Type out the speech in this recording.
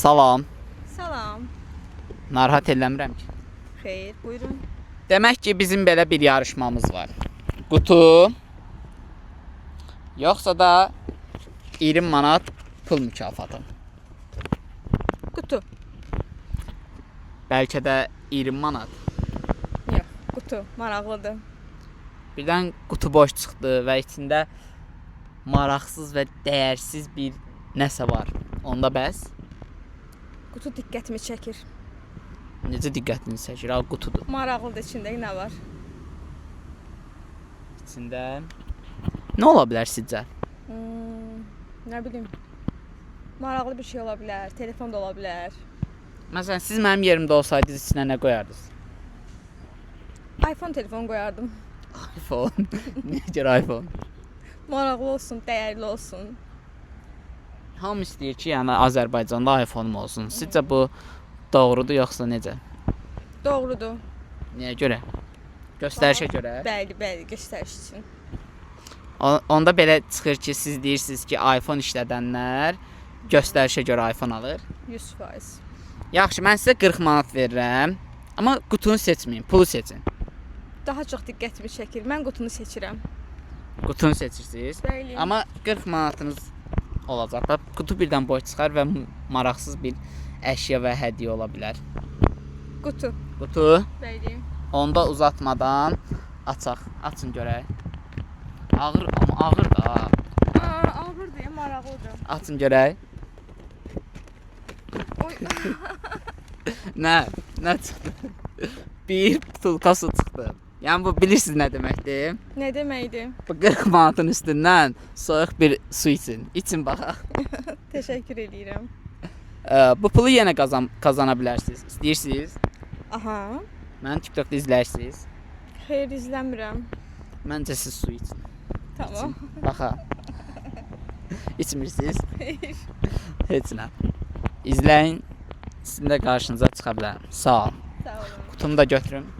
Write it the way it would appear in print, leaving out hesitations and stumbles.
Salam. Salam. Narahat eləmirəm ki. Xeyr, buyurun. Demək ki, bizim belə bir yarışmamız var. Qutu, yoxsa da 20 manat pul mükafatı. Qutu. Bəlkə də 20 manat. Yox, qutu. Maraqlıdır. Birdən qutu boş çıxdı və içində maraqsız və dəyərsiz bir nəsə var. Onda bəs Qutu diqqətimi çəkir. necə diqqətini çəkir? Al qutudur. Maraqlıdır içində nə var? İçində nə ola bilər sizcə? Nə bilim. Maraqlı bir şey ola bilər, telefon da ola bilər. Məsələn, siz mənim yerimdə olsaydınız içinə nə qoyardınız? iPhone telefon qoyardım. iPhone. Niyə görə iPhone? Maraqlı olsun, dəyərli olsun. Hamı istəyir ki, yəni Azərbaycanda iPhone olsun. Sizcə bu doğrudur yoxsa necə? Doğrudur. Niyə görə? Göstərişə görə. Bəli, bəli, göstəriş üçün. Onda belə çıxır ki, siz deyirsiniz ki, iPhone işlədənlər göstərişə görə iPhone alır. 100%. Yaxşı, mən sizə 40 manat verirəm. Amma qutunu seçməyin, pulu seçin. Daha çox diqqətimi çəkir. Mən qutunu seçirəm. Qutunu seçirsiniz. Bəli. Amma 40 manatınız olacaq. Bax, qutu birdən boş çıxar və maraqsız bir əşya və hədiyyə ola bilər. Qutu. Qutu. Bəli. Onda uzatmadan açaq. Açın görək. Ağır, amma ağır da. Ağırdır, maraqlıdır. Açın görək. Oy. Nə çıxdı? Bir butulka su çıxdı. Yəni bu bilirsiniz nə deməkdir? Nə deməkdir? Bu 40 manatın üstündən soyuq bir su için. İçin baxaq. Təşəkkür edirəm. Bu pulu yenə qazana bilərsiniz. İstəyirsiniz? Aha. Məni TikTokda izləyirsiniz. Xeyr, izləmirəm. Məncə siz su için. Tamam. Baxa. İçmirsiniz? Xeyr. Heç nə. İzləyin. Sizin də qarşınıza çıxa bilərəm. Sağ ol. Sağ olun. Qutumu da götürüm.